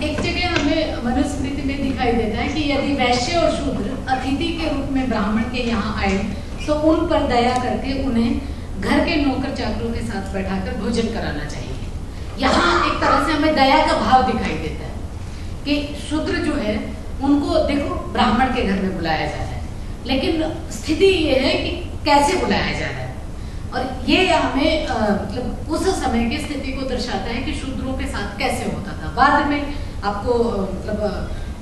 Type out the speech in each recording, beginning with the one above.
एक जगह हमें मनुस्मृति में दिखाई देता है कि यदि वैश्य और शूद्र अतिथि के रूप में ब्राह्मण के यहाँ आए तो उन पर दया करके उन्हें घर के नौकर चाकरों के साथ बैठाकर भोजन कराना चाहिए। यहाँ एक तरह से हमें दया का भाव दिखाई देता है कि शूद्र जो है उनको देखो ब्राह्मण के घर में बुलाया जा रहा है, लेकिन स्थिति ये है कि कैसे बुलाया जा रहा है, और ये हमें मतलब उस समय की स्थिति को दर्शाता है कि शूद्रों के साथ कैसे होता था। बाद में आपको मतलब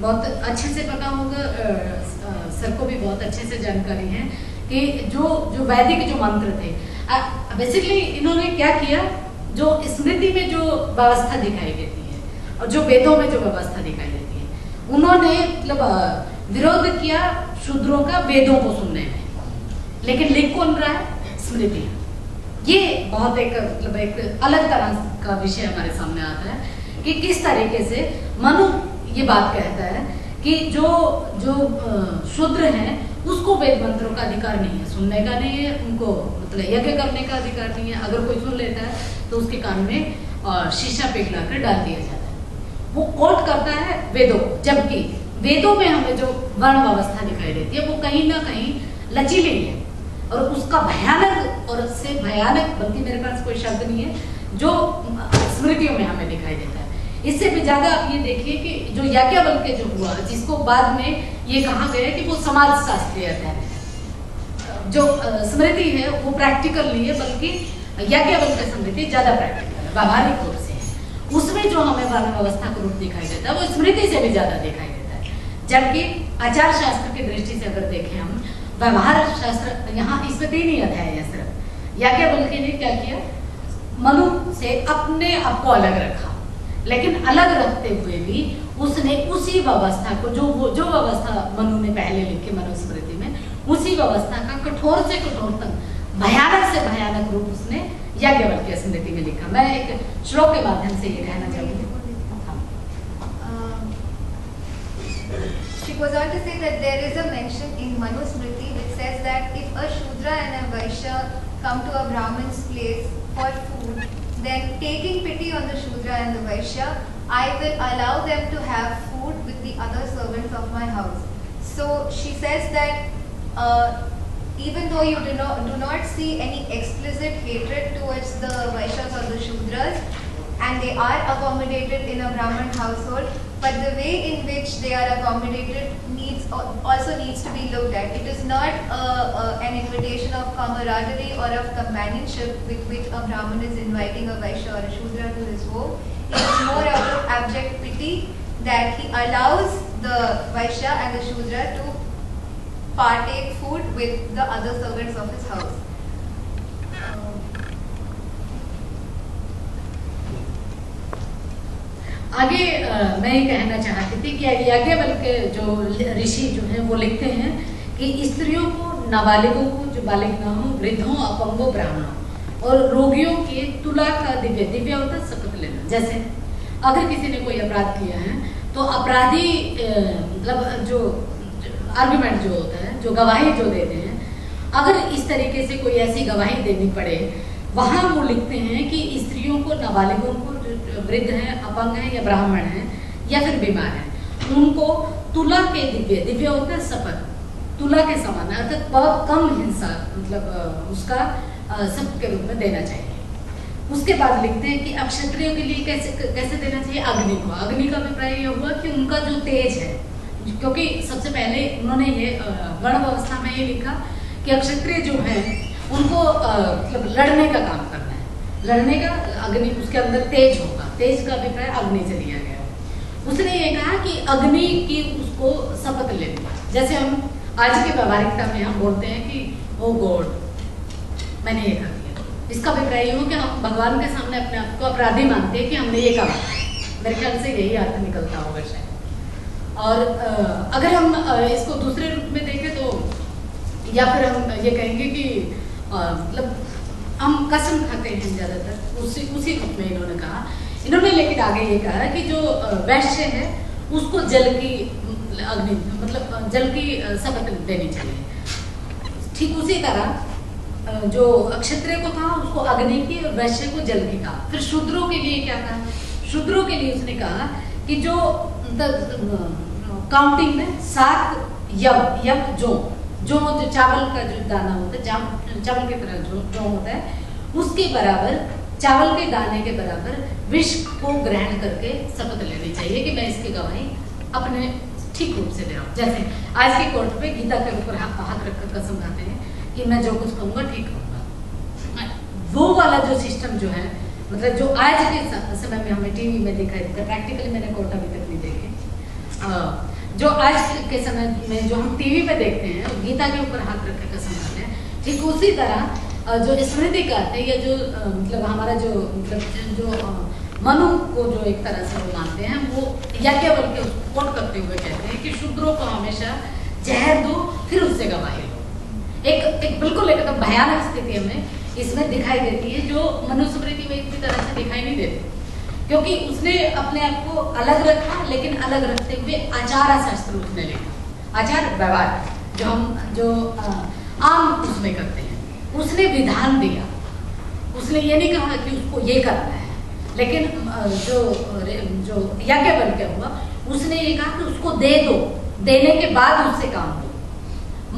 बहुत अच्छे से पता होगा, सर को भी बहुत अच्छे से जानकारी है कि जो वैदिक जो मंत्र थे, बेसिकली इन्होंने क्या किया, जो स्मृति में जो व्यवस्था दिखाई देती है और जो वेदों में जो व्यवस्था दिखाई देती है, उन्होंने मतलब विरोध किया शूद्रों का वेदों को सुनने में, लेकिन लिख कौन रहा है? स्मृति। ये बहुत एक मतलब एक अलग तरह का विषय हमारे सामने आता है कि किस तरीके से मनु ये बात कहता है कि जो शूद्र हैं उसको वेद मंत्रों का अधिकार नहीं है, सुनने का नहीं है, उनको मतलब यज्ञ करने का अधिकार नहीं है। अगर कोई सुन लेता है तो उसके कान में शीशा पिघलाकर डाल दिया जाता है। वो कोट करता है वेदों को, जबकि वेदों में हमें जो वर्ण व्यवस्था दिखाई देती है वो कहीं ना कहीं लचीली है, और उसका भयानक और से भयानक, बल्कि मेरे पास कोई शब्द नहीं है, जो स्मृतियों में हमें दिखाई देता है। इससे भी ज्यादा आप ये देखिए कि जो याज्ञवल्क्य जो हुआ, जिसको बाद में ये कहा गया कि वो समाज शास्त्रीय है, जो स्मृति है वो प्रैक्टिकल नहीं है, बल्कि याज्ञवल्क्य स्मृति ज्यादा प्रैक्टिकल है, व्यावहारिक रूप से है। उसमें जो हमें वर्ण व्यवस्था का रूप दिखाई देता है वो स्मृति से भी ज्यादा दिखाई देता है। जबकि आचार शास्त्र की दृष्टि से अगर देखें हम, व्यवहार शास्त्र, यहाँ इसमें 3 ही अध्याय है सिर्फ। याज्ञवल्क्य ने क्या किया, मनु से अपने आप को अलग रखा, लेकिन अलग रखते हुए भी उसने उसी व्यवस्था को जो व्यवस्था मनु ने पहले लिखी मनुस्मृति में, उसी व्यवस्था का कठोर से कठोरतम, भयानक से भयानक रूप उसने याज्ञवल्क्य स्मृति में लिखा। मैं एक श्लोक के माध्यम से ये कहना चाहूंगी। She goes on to say that there is a mention in Manusmriti which says that if a Shudra and a Vaishya come to a Brahmin's place for food, then taking pity on the Shudra and the Vaishya, I will allow them to have food with the other servants of my house. So she says that even though you do not see any explicit hatred towards the Vaishyas or the Shudras, and they are accommodated in a Brahmin household, but the way in which they are accommodated also needs to be looked at. It is not an invitation of camaraderie or of companionship with which a Brahmin is inviting a Vaishya or a Shudra to his home. It is more out of abject pity that he allows the Vaishya and the Shudra to partake food with the other servants of his house. आगे मैं ये कहना चाहती थी कि याज्ञवल्क्य जो ऋषि जो हैं वो लिखते हैं कि स्त्रियों को, नाबालिगों को, जो बालिग ना हो, वृद्धों, अपंगों, ब्राह्मणों और रोगियों के तुला का दिव्य होता शपथ लेना। जैसे अगर किसी ने कोई अपराध किया है तो अपराधी मतलब जो आर्गुमेंट जो होता है, जो गवाही जो देते हैं, अगर इस तरीके से कोई ऐसी गवाही देनी पड़े, वहाँ वो लिखते हैं कि स्त्रियों को, नाबालिगों को, वृद्ध हैं, अपंग हैं या ब्राह्मण हैं या फिर बीमार हैं, उनको तुला के दिव्य होता है शपथ, तुला के समान, अर्थात बहुत कम हिंसा मतलब उसका शपथ के रूप में देना चाहिए। उसके बाद लिखते हैं कि अब क्षत्रियों के लिए कैसे देना चाहिए, अग्नि को। अग्नि का अभिप्राय ये हुआ कि उनका जो तेज है, क्योंकि सबसे पहले उन्होंने ये वर्ण व्यवस्था में ये लिखा कि क्षत्रिय जो है उनको मतलब लड़ने का काम करना है, लड़ने का, अग्नि उसके अंदर तेज होगा, तेज का अभिप्राय अग्नि से लिया गया। उसने ये कहा कि अग्नि की उसको शपथ लेनी, जैसे हम आज की व्यवहारिकता में हम बोलते हैं कि ओ गॉड मैंने ये कर दिया, इसका अभिप्राय ये हो कि हम भगवान के सामने अपने आप को अपराधी मानते हैं कि हमने ये कहा। मेरे ख्याल से यही अर्थ निकलता होगा शायद। और अगर हम इसको दूसरे रूप में देखें तो, या फिर हम ये कहेंगे कि मतलब हम कसम खाते हैं ज़्यादातर, उसी रूप में इन्होंने कहा। इन्होंने लेकिन आगे ये कहा कि जो वैश्य है उसको जल की अग्नि मतलब जल की शपथ देनी चाहिए। ठीक उसी तरह जो क्षत्रिय को था उसको अग्नि की और वैश्य को जल की कहा। फिर शूद्रों के लिए क्या था, शूद्रों के लिए उसने कहा कि जो काउंटिंग में 7 यव जो चावल का जो दाना होता है, चावल की तरह जो होता है, उसके बराबर, चावल के दाने के बराबर विष को ग्रहण करके शपथ लेनी चाहिए कि मैं इसकी गवाही अपने ठीक रूप से ले रहा हूँ। जैसे आज की कोर्ट में गीता के ऊपर हाथ रखकर कसम खाते हैं कि मैं जो कुछ कहूँगा ठीक कहूँगा। वो वाला जो सिस्टम जो है, मतलब जो आज के समय में हमें टीवी में दिखाई देता है, प्रैक्टिकली मैंने कोर्ट अभी तक नहीं देखे, जो आज के समय में जो हम टीवी पे देखते हैं, गीता के ऊपर हाथ रख के कसम खाते हैं, ठीक उसी तरह जो स्मृति करते हैं, या जो मतलब हमारा जो मतलब जो मनु को जो एक तरह से वो मानते हैं, वो याज्ञवल्क्य के कोट करते हुए कहते हैं कि शूद्रों को हमेशा जहर दो फिर उससे गवाही लो। एक बिल्कुल एकदम भयानक स्थिति हमें इसमें दिखाई देती है, जो मनुस्मृति में इतनी तरह से दिखाई नहीं देती, क्योंकि उसने अपने आप को अलग रखा, लेकिन अलग रखते हुए आचार शास्त्र उसने लिखा, आचार व्यवहार जो आम उसमें करते हैं, उसने विधान दिया। उसने ये नहीं कहा कि उसको ये करना है, लेकिन जो याज्ञवल्क्य हुआ उसने ये कहा कि उसको दे दो, देने के बाद उससे काम दो।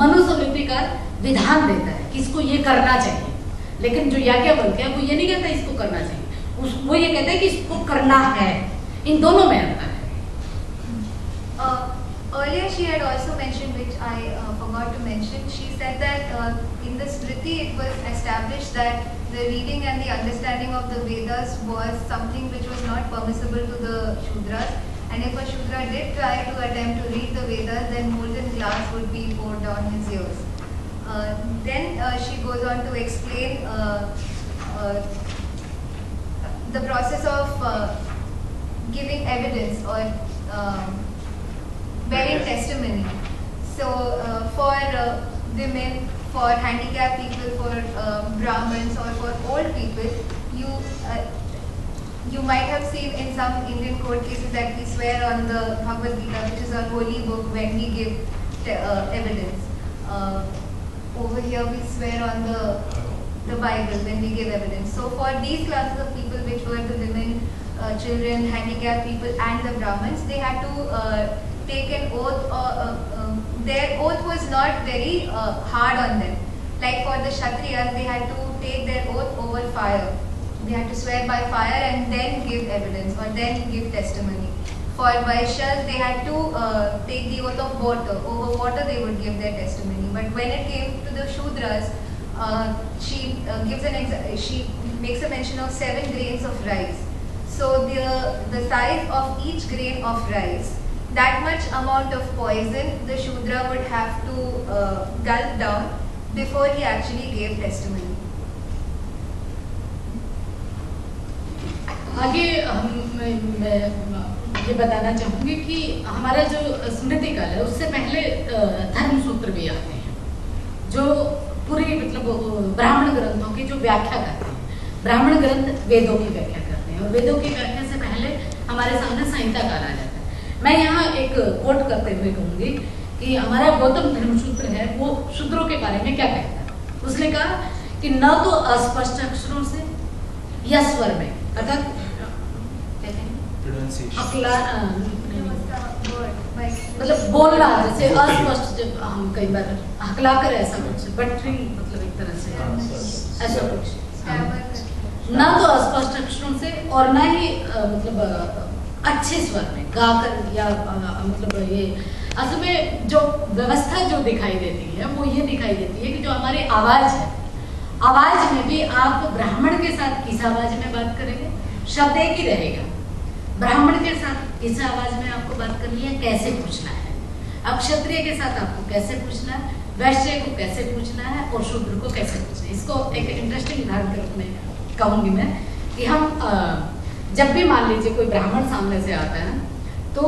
मनुस्मृतिकार विधान देता है कि इसको ये करना चाहिए, लेकिन जो याज्ञवल्क्य है वो ये नहीं कहता इसको करना चाहिए, वो ये कहते हैं कि इसको करना है। इन दोनों में अंतर है। Earlier she had also mentioned, which I forgot to mention, she said that in the Smriti it was established that the reading and the understanding of the Vedas was something which was not permissible to the Shudras, and if a Shudra did try to attempt to read the Vedas, then molten glass would be poured down his ears. Then she goes on to explain the process of giving evidence or bearing testimony. So for women, for handicapped people, for Brahmins or for old people, you might have seen in some Indian court cases that we swear on the Bhagavad Gita, which is our holy book, when we give evidence. Over here we swear on the Bible when we give evidence. So for these classes of people, which were the women, children, handicapped people and the Brahmins, they had to take an oath. Their oath was not very hard on them. Like for the Kshatriyas, they had to take their oath over fire. They had to swear by fire and then give evidence or then give testimony. For Vaishyas, they had to take the oath of water. Over water they would give their testimony. But when it came to the Shudras, she she makes a mention of 7 grains of rice. So the size of each grain of rice, that much amount of poison the Shudra would have to gulp down before he actually gave testimony. आगे मैं ये बताना चाहूँगी कि हमारा जो स्मृति काल है, उससे पहले धर्म सूत्र भी आते हैं, जो पूरी मतलब ब्राह्मण ग्रंथों की जो व्याख्या करते हैं। ब्राह्मण ग्रंथ वेदों की व्याख्या करते हैं, और वेदों की व्याख्या से पहले हमारे सामने संहिता काल आ जाता है। मैं यहाँ एक कोट करते हुए कहूँगी कि हमारा गौतम धर्मसूत्र है, वो शूद्रों के बारे में क्या कहता है। उसने कहा कि न तो अस्पष्ट अक्षरों से या स्वर में, अर्थात मतलब बोलना, जैसे अस्पष्ट, जब हम कई बार हकलाकर ऐसा कुछ बटरिंग, मतलब एक तरह से ऐसा कुछ, ना तो अस्पष्ट अक्षरों से और ना ही मतलब अच्छे स्वर में गाकर, या मतलब ये असल में जो व्यवस्था जो दिखाई देती है वो ये दिखाई देती है कि जो हमारी आवाज है, आवाज में भी आप ब्राह्मण के साथ किस आवाज में बात करेंगे, शब्द एक ही रहेगा। ब्राह्मण के साथ किस आवाज में आपको बात करनी है, कैसे पूछना है, अब क्षत्रिय के साथ आपको कैसे पूछना है, वैश्य को कैसे पूछना है, और शूद्र को कैसे पूछना है। इसको एक इंटरेस्टिंग उदाहरण के रूप में कहूँगी मैं कि हम जब भी मान लीजिए कोई ब्राह्मण सामने से आता है, तो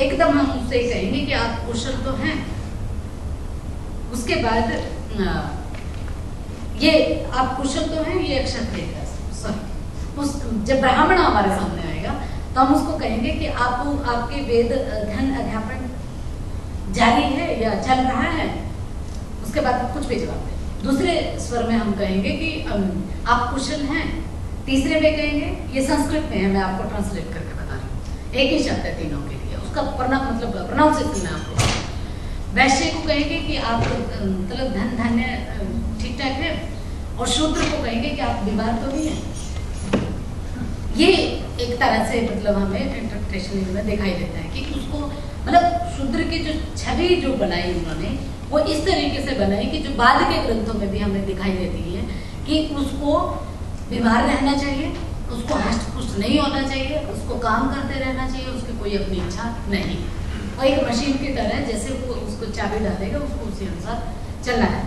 एकदम हम उससे कहेंगे कि आप कुशल तो हैं, उसके बाद ये आप कुशल तो हैं, ये क्षत्रिय का, सॉरी, जब ब्राह्मण हमारे सामने आएगा तो हम उसको कहेंगे कि आपके वेद धन अध्यापन जारी है या चल रहा है, उसके बाद कुछ भी जवाब दें। दूसरे स्वर में हम कहेंगे कि आप कुशल हैं, तीसरे में कहेंगे, ये संस्कृत में है, मैं आपको ट्रांसलेट करके बता रही हूँ, एक ही शब्द है तीनों के लिए, उसका मतलब प्रोनाउंसिएशन है आपको। वैश्य को कहेंगे कि आप मतलब धन धान्य ठीक ठाक है, और शूद्र को कहेंगे कि आप बीमार तो नहीं है। ये एक तरह से मतलब हमें इंटरप्रिटेशन में दिखाई देता है कि उसको मतलब शूद्र की जो छवि जो बनाई उन्होंने वो इस तरीके से बनाई कि जो बाद के ग्रंथों में भी हमें दिखाई देती है कि उसको बीमार रहना चाहिए, उसको हष्ट पुष्ट नहीं होना चाहिए, उसको काम करते रहना चाहिए, उसकी कोई अपनी इच्छा नहीं, और एक मशीन की तरह जैसे वो उसको चाबी डालेगा उसको उसी अनुसार चलना है।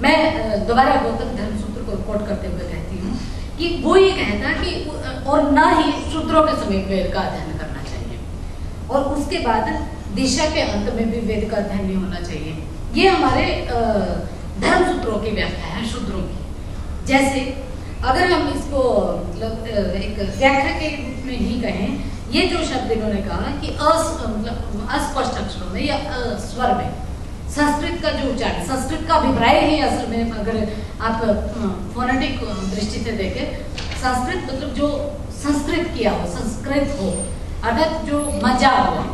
मैं दोबारा गौतम धर्मसूत्र को कोट करते हुए कहती हूँ कि वो ये कहता कि और ना ही शूद्रों के समीप वेद का अध्ययन करना चाहिए, और उसके बाद दिशा के अंत में भी वेद का अध्ययन नहीं होना चाहिए। ये हमारे धर्मसूत्रों की व्याख्या है शूद्रों की। जैसे अगर हम इसको मतलब एक व्याख्या के रूप में ही कहें, ये जो शब्द इन्होंने कहा कि मतलब अस्पष्ट अक्षरों में या स्वर में संस्कृत का जो उच्चारण, संस्कृत का अभिप्राय ही असल में अगर आप फोनेटिक दृष्टि से देखें, संस्कृत मतलब जो संस्कृत किया हो, संस्कृत हो, अर्थात जो मजा हो,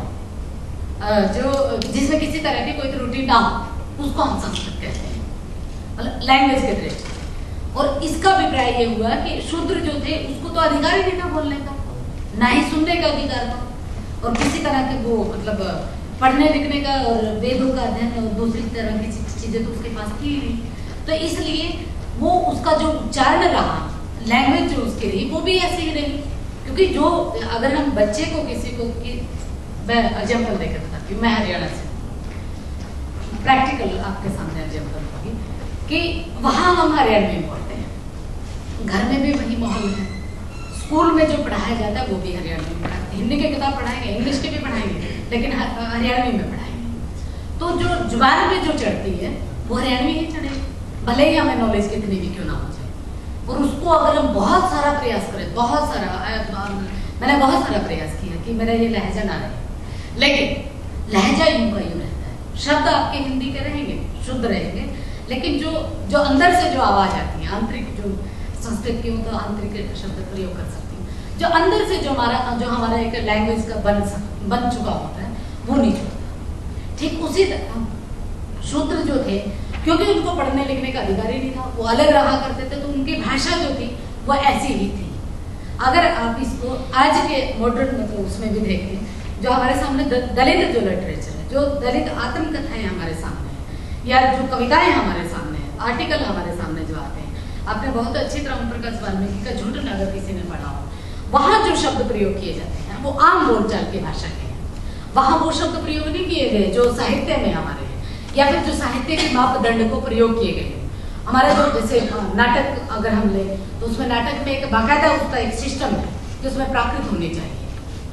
जो जिसमें किसी तरह की कोई त्रुटि ना हो, उसको हम संस्कृत कहते हैं, मतलब लैंग्वेज के दृष्टि से। और इसका अभिप्राय ये हुआ कि शूद्र जो थे उसको तो अधिकार ही नहीं था बोलने का, ना ही सुनने का अधिकार था, और किसी तरह के वो मतलब पढ़ने लिखने का और वेदों का अध्ययन और दूसरी तरह की चीजें तो उसके पास थी ही नहीं। तो इसलिए वो उसका जो उच्चारण रहा, लैंग्वेज जो उसके रही, वो भी ऐसी ही रही। क्योंकि जो अगर हम बच्चे को किसी को मैं एग्जाम्पल देकर बताती हूँ, मैं हरियाणा से प्रैक्टिकल आपके सामने एग्जाम्पल होगी कि वहाँ हम हरियाणवी में पढ़ते हैं, घर में भी वही माहौल है, स्कूल में जो पढ़ाया जाता है वो भी हरियाणवी में पढ़ाते हैं, हिंदी के किताब पढ़ाएंगे, इंग्लिश के भी पढ़ाएंगे, लेकिन हरियाणवी में पढ़ाएंगे। तो जो जुबान पे जो चढ़ती है वो हरियाणवी ही चढ़ेगी, भले ही हमें नॉलेज कितनी भी क्यों ना हो जाए। और उसको अगर हम बहुत सारा प्रयास करें, बहुत सारा, मैंने बहुत सारा प्रयास किया कि मेरा ये लहजा ना रहे, लेकिन लहजा यूं का यूं रहता है, शब्द आपके हिंदी के रहेंगे, शुद्ध रहेंगे, लेकिन जो अंदर से जो आवाज आती है, आंतरिक, जो संस्कृत की तो आंतरिक शब्द प्रयोग कर सकती हूँ, जो अंदर से जो हमारा एक लैंग्वेज का बन चुका होता है वो नहीं छोड़ता। ठीक उसी तरह शूद्र जो थे, क्योंकि उनको पढ़ने लिखने का अधिकार ही नहीं था, वो अलग रहा करते थे, तो उनकी भाषा जो थी वो ऐसी ही थी। अगर आप इसको आज के मॉडर्न मतलब उसमें भी देखें, जो हमारे सामने दलित जो लिटरेचर है, जो दलित आत्मकथाएं हमारे सामने है, या जो कविताएं हमारे सामने है, आर्टिकल हमारे सामने जो आते हैं, आपने बहुत अच्छी तरह ओम प्रकाश वाल्मीकि का झूठन अगर किसी ने पढ़ा हो, वहाँ जो शब्द प्रयोग किए जाते हैं वो आम बोलचाल की भाषा के हैं। वहाँ वो शब्द प्रयोग नहीं किए गए जो साहित्य में हमारे हैं, या फिर जो साहित्य के मापदंड को प्रयोग किए गए हैं। हमारा जो जैसे नाटक अगर हम ले तो उसमें नाटक में एक बाकायदा उसका एक सिस्टम है कि उसमें प्राकृत होनी चाहिए,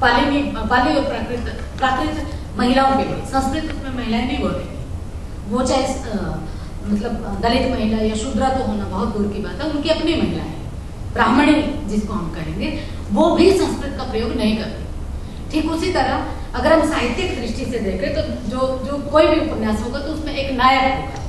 पाली और प्राकृत महिलाओं के लिए। संस्कृत उसमें महिलाएं नहीं बोलेंगी, वो चाहे मतलब दलित महिला या शूद्रा तो होना बहुत दूर की बात है, उनकी अपनी महिलाएं, ब्राह्मणी जिसको हम कहेंगे, वो भी संस्कृत का प्रयोग नहीं करती। ठीक उसी तरह अगर हम साहित्यिक दृष्टि से देखें तो जो कोई भी उपन्यास होगा तो उसमें एक नायक होगा,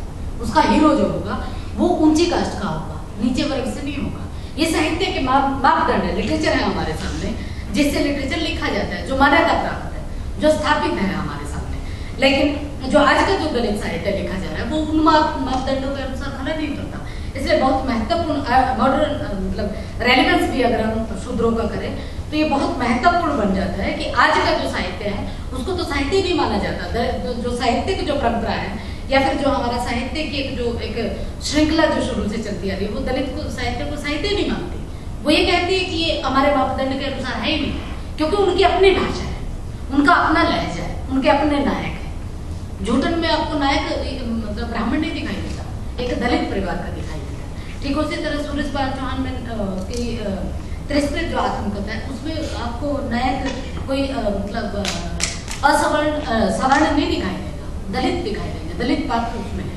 उसका हीरो जो होगा वो ऊंची कास्ट का होगा, नीचे वर्ग से नहीं होगा। ये साहित्य के मापदंड है, लिटरेचर है हमारे सामने, जिससे लिटरेचर लिखा जाता है, जो मान्यता प्राप्त है, जो स्थापित है हमारे सामने। लेकिन जो आज का जो दलित साहित्य लिखा जा रहा है वो उन मापदंडों के अनुसार खड़ा नहीं करता। इसलिए बहुत महत्वपूर्ण मॉडर्न मतलब रेलेवेंस भी अगर हम शूद्रों का करें तो ये बहुत महत्वपूर्ण बन जाता है कि आज का जो साहित्य है उसको तो साहित्य नहीं माना जाता। जो साहित्य की जो परंपरा है या फिर जो हमारा साहित्य की एक श्रृंखला जो शुरू से चलती आ रही है, वो दलित को साहित्य नहीं मानती। वो ये कहती है कि ये हमारे मापदंड के अनुसार है ही नहीं, क्योंकि उनकी अपनी भाषा है, उनका अपना लहजा है, उनके अपने नायक है। झूठन में आपको नायक मतलब ब्राह्मण नहीं दिखाई देता, एक दलित परिवार का दिखाई देता है। ठीक उसी तरह सूरज पाल चौहान में की त्रिस्कृत जो आत्मकथा है उसमें आपको नायक कोई मतलब सवर्ण नहीं दिखाई देगा, दलित दिखाई देंगे, दलित पात्र उसमें है।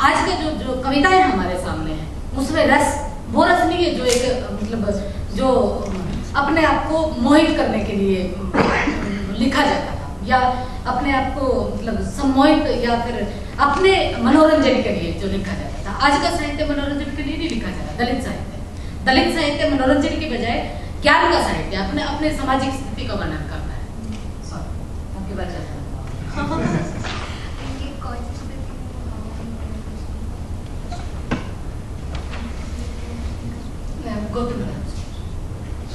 आज का जो कविताएं हमारे सामने है उसमें वो रस नहीं है जो एक मतलब जो अपने आप को मोहित करने के लिए लिखा जाता था, या अपने आप को मतलब सम्मोहित या फिर अपने मनोरंजन के लिए जो लिखा जाता था। आज का साहित्य मनोरंजन के लिए नहीं लिखा जा रहा, दलित साहित्य दलित साहित्य मनोरंजन की बजाय ज्ञान का साहित्य, अपने अपने सामाजिक स्थिति का वर्णन करता है। सॉरी, आपकी बात चल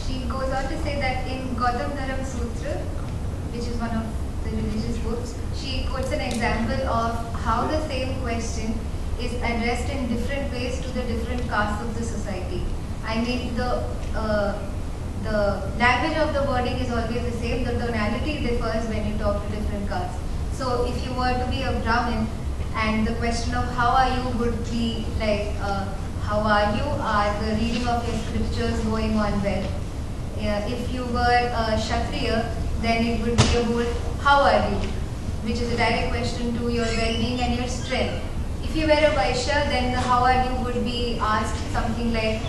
She goes on to say that in Gautam Dharam Sutra, which is one of the religious books, she quotes an example of how the same question is addressed in different ways to the different castes of the society. I mean, the language of the wording is always the same, the tonality differs when you talk to different castes. So if you were to be a Brahmin and the question of how are you would be like, how are you? Are the reading of your scriptures going on well? If you were a Kshatriya, then it would be about how are you? Which is a direct question to your well-being and your strength. If you were a Vaishya, then the how are you would be asked something like,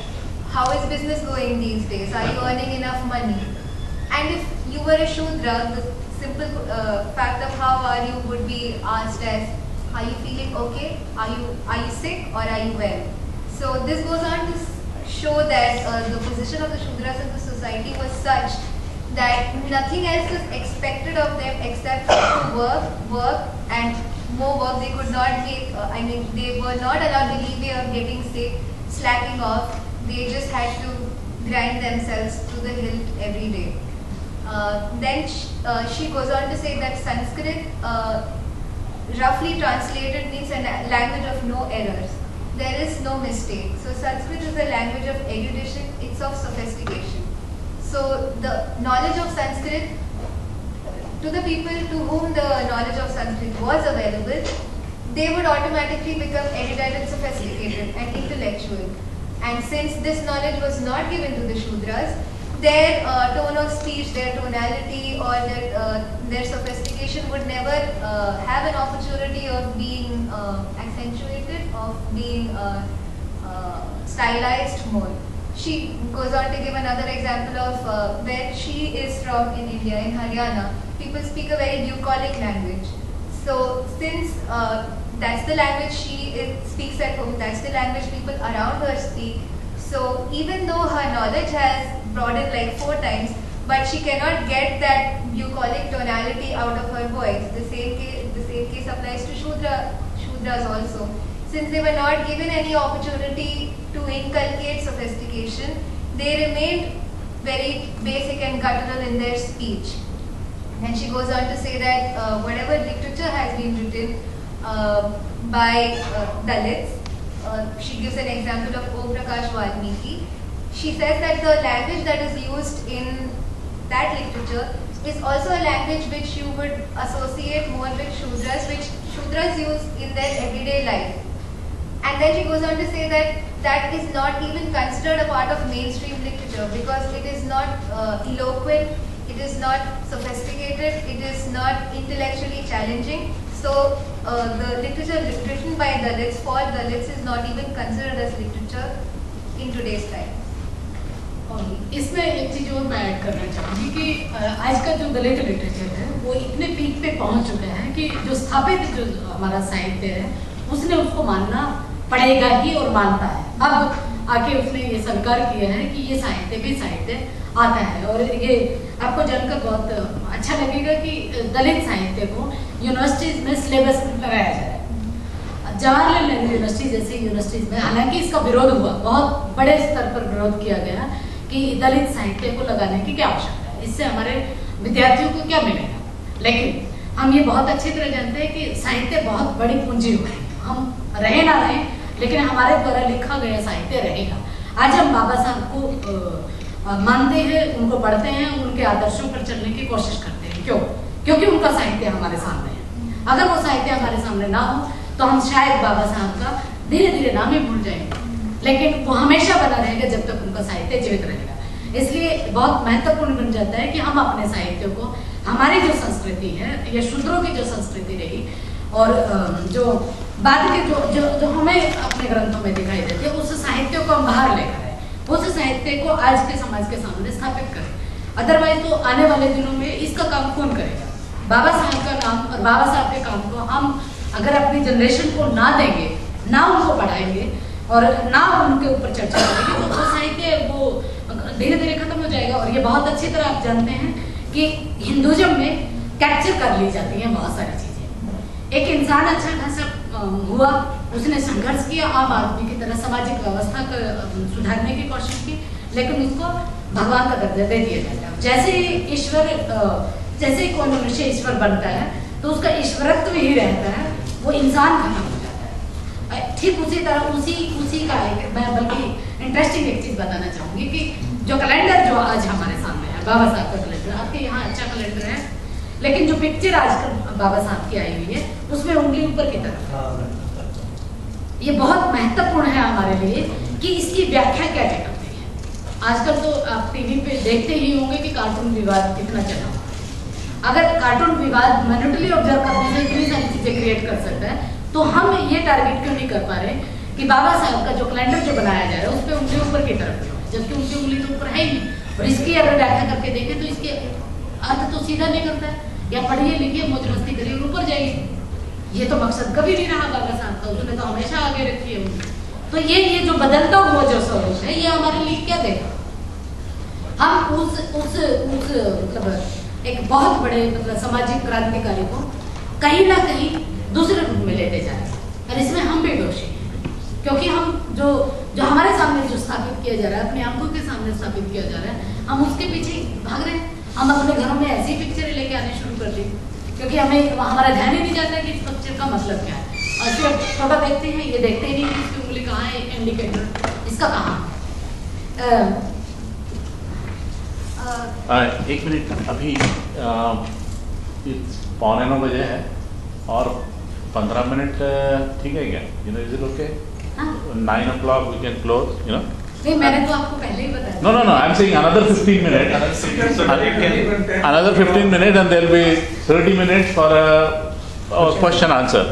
how is business going these days? Are you earning enough money? And if you were a Shudra, the simple fact of how are you would be asked as, are you feeling okay? Are you sick or are you well? So this goes on to show that the position of the Shudras in the society was such that nothing else was expected of them except to work and more work. They could not make, they were not allowed the leeway of getting sick, slacking off. They just had to grind themselves to the hilt every day. Then she goes on to say that Sanskrit, roughly translated, means a language of no errors. There is no mistake. So Sanskrit is a language of erudition, it's of sophistication. So the knowledge of Sanskrit, to the people to whom the knowledge of Sanskrit was available, they would automatically become erudite and sophisticated and intellectual. And since this knowledge was not given to the Shudras, their tone of speech, their tonality or their sophistication would never have an opportunity of being accentuated, of being stylized more. She goes on to give another example of where she is from in India, in Haryana. People speak a very bucolic language. So since that's the language she speaks at home, that's the language people around her speak. So even though her knowledge has broadened like 4 times, but she cannot get that bucolic tonality out of her voice. The same case applies to Shudras also. Since they were not given any opportunity to inculcate sophistication, they remained very basic and guttural in their speech. And she goes on to say that whatever literature has been written by Dalits, she gives an example of Om Prakash Valmiki. She says that the language that is used in that literature is also a language which you would associate more with Shudras, which Shudras use in their everyday life. And then she goes on to say that that is not even considered a part of mainstream literature because it is not eloquent, it is not sophisticated, it is not intellectually challenging. So the literature written by Dalits for Dalits is not even considered as literature in today's time. इसमें एक चीज़ और मैं add करना चाहूँगी कि आज का जो दलित लिटरेचर है वो इतने पीक पे पहुँच चुका है कि जो स्थापित जो हमारा साहित्य है उसने उसको मानना पड़ेगा ही और मानता है। अब आके उसने ये स्वीकार किया है कि ये साहित्य भी साहित्य आता है और ये आपको जानकर बहुत अच्छा लगेगा कि दलित साहित्य को यूनिवर्सिटीज़ में सिलेबस में लगाया जाए। जवाहरलाल नेहरू यूनिवर्सिटी जैसी यूनिवर्सिटीज़ में हालांकि इसका विरोध हुआ, बहुत बड़े स्तर पर विरोध किया गया कि दलित साहित्य को लगाने की क्या आवश्यकता है, इससे हमारे विद्यार्थियों को क्या मिलेगा। लेकिन हम ये बहुत अच्छी तरह जानते हैं कि साहित्य बहुत बड़ी पूंजी हो गई, हम रहे ना रहे लेकिन हमारे द्वारा लिखा गया साहित्य रहेगा। आज हम बाबा साहब को मानते हैं, उनको पढ़ते हैं, उनके आदर्शों पर चलने की कोशिश करते हैं। क्यों? क्योंकि उनका साहित्य हमारे सामने है। अगर वो साहित्य हमारे सामने ना हो तो हम शायद बाबा साहब का धीरे धीरे नाम ही भूल जाएंगे, लेकिन वो हमेशा बना रहेगा जब तक उनका साहित्य जीवित रहेगा। इसलिए बहुत महत्वपूर्ण बन जाता है कि हम अपने साहित्य को, हमारी जो संस्कृति है या शूद्रों की जो संस्कृति रही और जो बाद के जो हमें अपने ग्रंथों में दिखाई देती है उस साहित्य को हम बाहर लेकर आए, उस साहित्य को आज के समाज के सामने स्थापित करें। अदरवाइज तो आने वाले दिनों में इसका काम कौन करेगा? बाबा साहब का नाम और बाबा साहब के काम को हम अगर अपनी जनरेशन को ना देंगे, ना उनको पढ़ाएंगे और ना उनके ऊपर चर्चा करेंगे तो वो साहित्य वो धीरे धीरे खत्म हो जाएगा। और ये बहुत अच्छी तरह आप जानते हैं कि हिंदुज़म में कैप्चर कर ली जाती हैं बहुत सारी चीज़ें। एक इंसान अच्छा खासा हुआ, उसने संघर्ष किया आम आदमी की तरह, सामाजिक व्यवस्था को सुधारने की कोशिश की, लेकिन उसको भगवान का दर्जा दे दिया जाता है। जैसे ही ईश्वर, जैसे ही कोई मनुष्य ईश्वर बनता है तो उसका ईश्वरत्व ही रहता है, वो इंसान खत्म हो जाता है। ठीक उसी तरह उसी का एक, मैं बल्कि इंटरेस्टिंग एक चीज़ बताना चाहूँगी कि जो कैलेंडर जो आज हमारे सामने है, बाबा साहब का कैलेंडर, आपके यहाँ अच्छा कैलेंडर है, लेकिन जो पिक्चर आजकल बाबा साहब की आई हुई है उसमें उंगली ऊपर की तरफ, ये बहुत महत्वपूर्ण है हमारे लिए कि इसकी व्याख्या क्या करती है। आजकल तो आप टीवी पे देखते ही होंगे कि कार्टून विवाद कितना चला हुआ है। अगर कार्टून विवाद मिनटली ऑब्जर्व करने से इतनी सारी चीज़ें क्रिएट कर सकता है, तो हम ये टारगेट क्यों नहीं कर पा रहे कि बाबा साहब का जो कैलेंडर जो बनाया जा रहा है उस पर उंगली ऊपर की तरफ क्यों है, जबकि उनकी उंगली तो ऊपर है ही नहीं। और इसकी अगर व्याख्या करके देखें तो इसके अर्थ तो सीधा निकलता है, या पढ़िए लिखिए मौज मस्ती करिए और ऊपर जाइए। ये तो मकसद कभी नहीं रहा बाबा साहब का, उसने तो हमेशा आगे रखी है उन्हें। तो ये जो बदलता हुआ जो स्वरूप है, ये हमारे लिए क्या देगा? हम उस मतलब एक बहुत बड़े मतलब सामाजिक क्रांतिकारी को कहीं ना कहीं दूसरे रूप में लेते जा रहे हैं, और इसमें हम भी दोषी हैं, क्योंकि हम जो हमारे सामने जो स्थापित किया जा रहा है, अपनी आंखों के सामने स्थापित किया जा रहा है, हम उसके पीछे भाग रहे हैं। हम अपने घरों में ऐसी पिक्चरें लेके आने शुरू कर दी, क्योंकि हमें हमारा ध्यान ही नहीं जाता कि इस पिक्चर का मतलब क्या है। और फिर फोटो देखते हैं, ये देखते ही नहीं कि इसकी उंगली कहाँ है, इंडिकेटर इसका कहाँ है। एक मिनट, अभी 9:15 है और 15 मिनट ठीक है क्या? Is it okay? 9 o'clock we can close, नहीं, मैंने तो आपको पहले ही बताया। No, I'm saying another 15 minutes. Another 15 minutes, and there'll be 30 minutes for a question answer.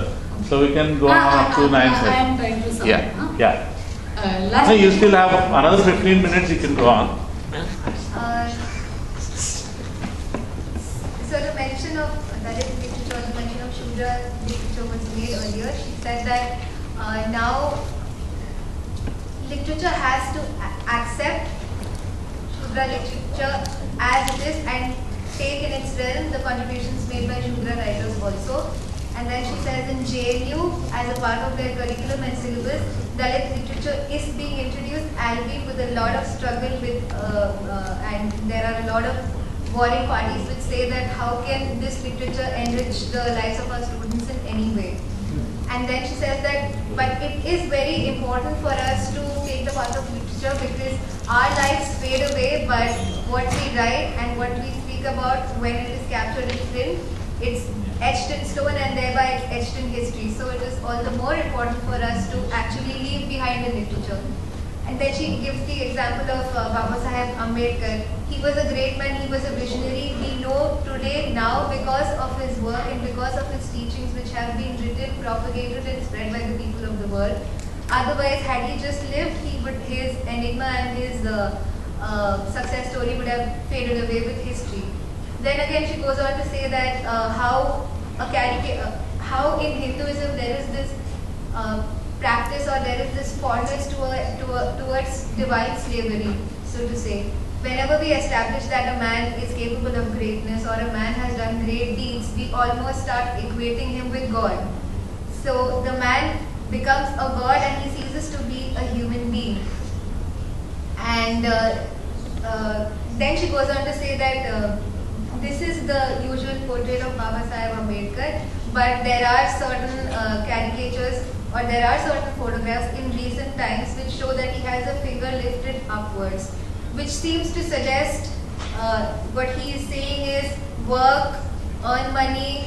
So we can go on up to 9. I am trying to sum up. Yeah. No, you still have another 15 minutes. You can go on. So the mention of Dalit literature, the mention of Shudra literature was made earlier. She said that now literature has to accept Shudra literature as it is and take in its realm the contributions made by Shudra writers also. And then she says in JNU, as a part of their curriculum and syllabus, Dalit literature is being introduced, albeit with a lot of struggle with, and there are a lot of warring parties which say that how can this literature enrich the lives of our students in any way. And then she says that, but it is very important for us to take the path of literature because our lives fade away, but what we write and what we speak about when it is captured in print, it's etched in stone and thereby it's etched in history. So it is all the more important for us to actually leave behind the literature. And then she gives the example of Baba Saheb Ambedkar. He was a great man, he was a visionary. We know today now because of his work and because of his teachings which have been written, propagated and spread by the people of the world. Otherwise, had he just lived, his enigma and his success story would have faded away with history. Then again she goes on to say that how in Hinduism there is this practice or there is this fondness towards divine slavery, so to say. Whenever we establish that a man is capable of greatness or a man has done great deeds, we almost start equating him with God. So the man becomes a god and he ceases to be a human being. And then she goes on to say that this is the usual portrait of Baba Saheb Ambedkar, but there are certain caricatures or there are certain photographs in recent times which show that he has a finger lifted upwards, which seems to suggest what he is saying is work, earn money,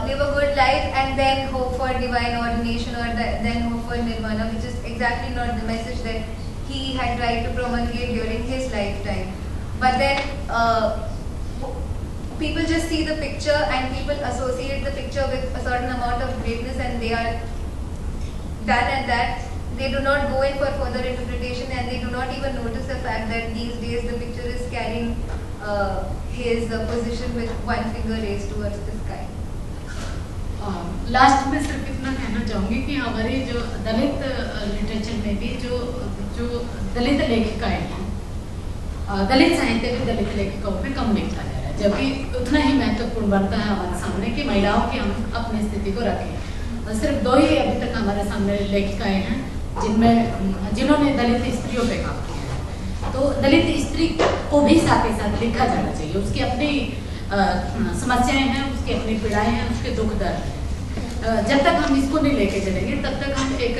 live a good life and then hope for divine ordination or then hope for nirvana, which is exactly not the message that he had tried to promulgate during his lifetime. But then people just see the picture and people associate the picture with a certain amount of greatness and they are done at that. They do not go in for further interpretation and they do not even notice the fact that these days the picture is carrying his position with one finger raised towards the sky. Last में सिर्फ इतना कहना चाहूँगी कि हमारी जो दलित literature में भी जो दलित लेखिकाएं हैं, दलित साहित्य भी दलित लेखिकाओं पे कम लिखा जा रहा है, जबकि उतना ही महत्वपूर्ण बनता है हमारे सामने कि महिलाओं की हम अपनी स्थिति को रखें। और सिर्फ 2 ही अभी तक हमारे सामने लेखिकाएं हैं जिन्होंने दलित स्त्रियों पे काम किया है। तो दलित स्त्री को भी साथ ही साथ लिखा जाना चाहिए, उसकी अपनी समस्याएं हैं, उसकी अपनी पीड़ाएं हैं, उसके दुख दर्द हैं। जब तक हम इसको नहीं लेके चलेंगे तब तक हम एक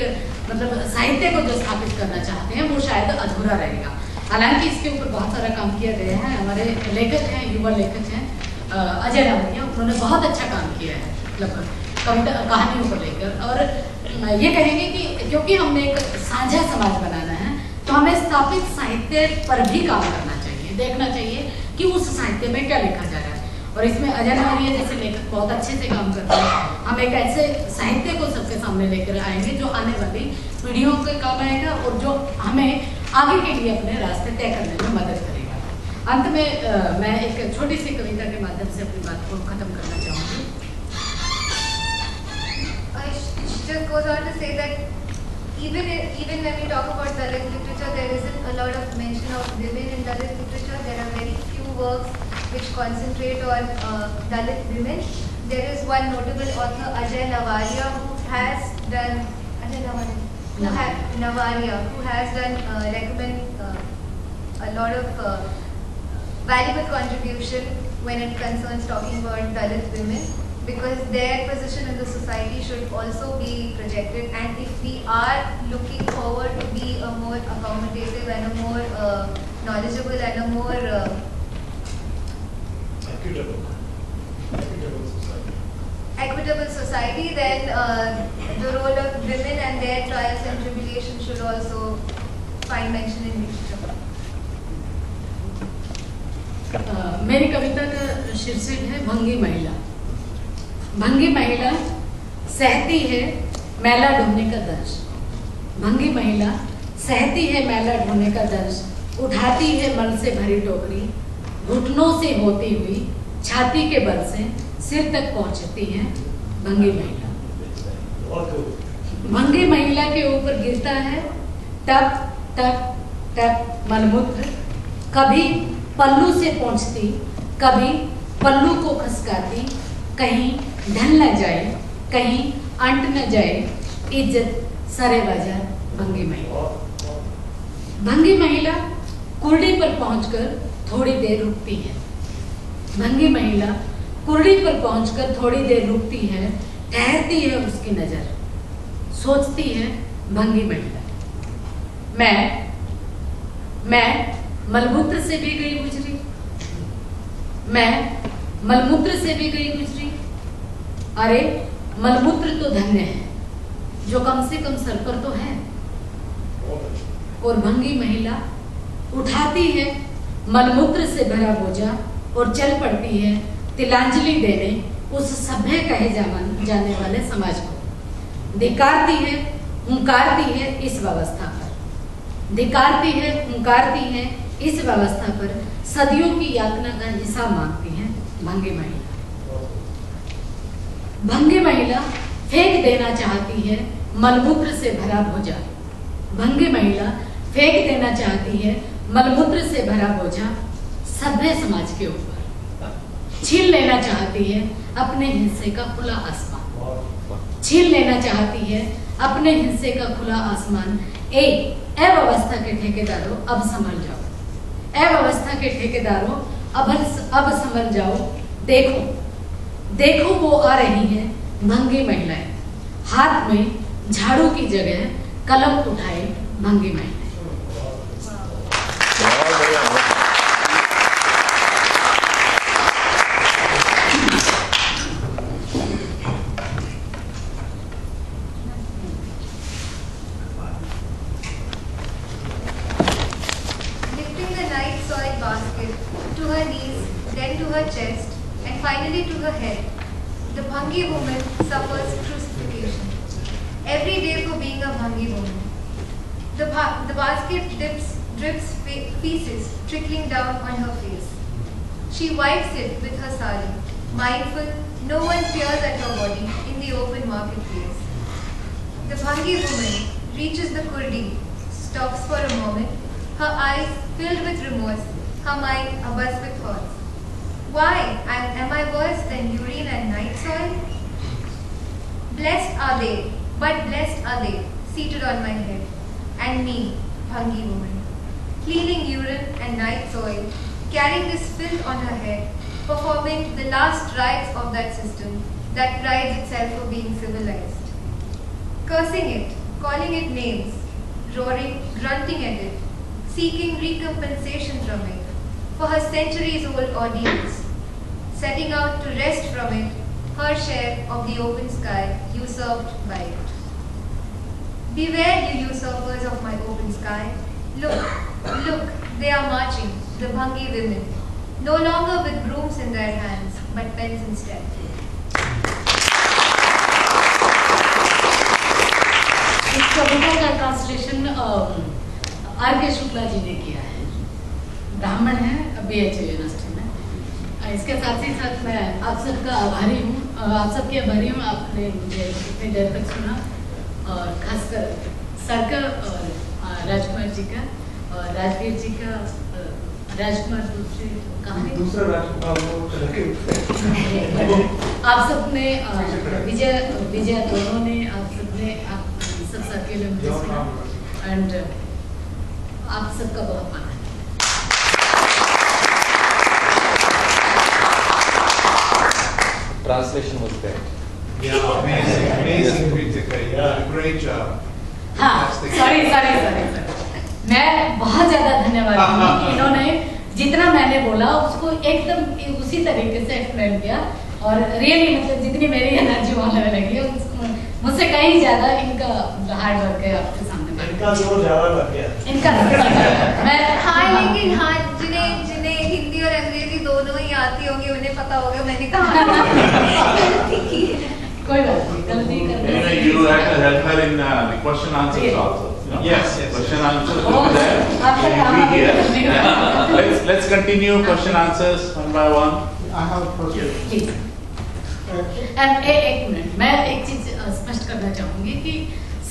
मतलब साहित्य को जो स्थापित करना चाहते हैं वो शायद अधूरा रहेगा। हालांकि इसके ऊपर बहुत सारा काम किया गया है। हमारे लेखक हैं, युवा लेखक हैं अजय नवरिया, उन्होंने बहुत अच्छा काम किया है मतलब कविता कहानियों को लेकर। और ये कहेंगे कि क्योंकि हमने एक साझा समाज बनाना है तो हमें स्थापित साहित्य पर भी काम करना चाहिए, देखना चाहिए कि उस साहित्य में क्या लिखा जा रहा है। और इसमें अजय नवरिया जैसे लेखक बहुत अच्छे से काम करते हैं। हम एक ऐसे साहित्य को सबके सामने लेकर आएंगे जो आने वाली पीढ़ियों के काम आएगा और जो हमें आगे के लिए अपने रास्ते तय करने में मदद करेगा। अंत में मैं एक छोटी सी कविता के माध्यम से अपनी बात को खत्म करना चाहूँगी। Just goes on to say that even when we talk about Dalit literature, there isn't a lot of mention of women in Dalit literature. There are very few works which concentrate on Dalit women. There is one notable author, Ajay Navaria, who has done recommend a lot of valuable contribution when it concerns talking about Dalit women, because their position in the society should also be projected. And if we are looking forward to be a more accommodative and a more knowledgeable and a more equitable society, then the role of women and their trials and tribulations should also find mention in literature. मेरी कविता का शीर्षक है भंगी महिला। भंगी महिला सहती है मैला ढोने का दर्द, भंगी महिला सहती है मैला ढोने का दर्द, उठाती है मल से भरी टोकरी, घुटनों से होती हुई छाती के बल से सिर तक पहुंचती है भंगी महिला। भंगी महिला के ऊपर गिरता है टप टप टप मलमूत्र, कभी पल्लू से पहुंचती कभी पल्लू को खसकाती, कहीं ढल न जाए कहीं अंट न जाए इज्जत सरे बाजार भंगी महिला। भंगी महिला कुर्डी पर पहुंचकर थोड़ी देर रुकती है, भंगी महिला कुर्डी पर पहुंचकर थोड़ी देर रुकती है, ठहरती है उसकी नजर, सोचती है भंगी महिला मैं मलमूत्र से भी गई गुजरी, मैं मलमूत्र से भी गई गुजरी, अरे मलमूत्र तो धन्य है जो कम से कम सर पर तो है। और भंगी महिला उठाती है मलमूत्र से भरा बोझा और चल पड़ती है तिलांजलि देने उस सभ्य कहे जाने वाले समाज को। धिकारती है हुंकारती है इस व्यवस्था पर, धिकारती है हुंकारती है इस व्यवस्था पर, सदियों की यातना का हिसाब मांगती है भंगी महिला। भंगी महिला फेंक देना चाहती है मलमूत्र से भरा बोझा, भंगी महिला फेंक देना चाहती है मलमूत्र से भरा बोझा सभ्य समाज के ऊपर, छीन लेना चाहती है अपने हिस्से का खुला आसमान, छीन लेना चाहती है अपने हिस्से का खुला आसमान। अव्यवस्था के ठेकेदारों अब संभल जाओ, अव्यवस्था के ठेकेदारों अब संभल जाओ, देखो देखो वो आ रही है भंगी महिलाएं, हाथ में झाड़ू की जगह कलम उठाए भंगी महिलाएं। Lifting the night soiled basket to her knees, then to her chest, and finally to her head, the Bhangi woman suffers crucifixion every day for being a Bhangi woman. The basket drips feces trickling down on her face. She wipes it with her sari. mindful, no one peers at her body in the open marketplace. The Bhangi woman reaches the kurdi, stops for a moment, her eyes filled with remorse, her mind abuzz with thoughts. Why? Am I worse than urine and night soil? Blessed are they, but blessed are they, seated on my head, and me, Bhangi woman, cleaning urine and night soil, carrying this filth on her head, performing the last rites of that system that prides itself for being civilized. Cursing it, calling it names, roaring, grunting at it, seeking recompensation from it for her centuries-old ordeals, setting out to wrest from it her share of the open sky usurped by it. Beware, you usurpers of my open sky. Look, look, they are marching, the Bhangi women, no longer with brooms in their hands, but pens instead. इस कविता का translation R K. Shukla ji ने किया है, ब्राह्मण है, BHU university में। इसके साथ ही साथ मैं आप सबका आभारी हूँ, आप सबकी आभारी हूँ, आपने मुझे इतनी देर तक सुना, और खासकर सर का और राजकुमार जी का और राजवीर जी का, राजकुमार दूसरा राजकुमार आप सबने, विजय दोनों ने, आप सबने, आप सब साथियों ने मुझे सुना, एंड आप सबका बहुत माना। Translation was great. Yeah, amazing Kritika. Yeah, great job. हाँ, सॉरी मैं बहुत ज़्यादा धन्यवाद दूँगी कि इन्होंने जितना मैंने बोला उसको एकदम उसी तरीके से एक्सप्लेन किया, और रियली मतलब जितनी मेरी एनर्जी वहाँ लेने लगी है मुझसे कहीं ज़्यादा इनका हार्ड वर्क है आपके सामने। इनका जोर ज़्यादा लग गया। इनका मैं हाँ, लेकिन हाँ, जिन्हें हिंदी और अंग्रेजी दोनों ही आती होंगी उन्हें पता होगा मैंने कहा कोई बात नहीं, गलती कर You have to help her in the question answers also. Yes. Question answers will be there. Let's continue question answers one by one. I have a question. एक मिनट, मैं एक चीज स्पष्ट करना चाहूंगी कि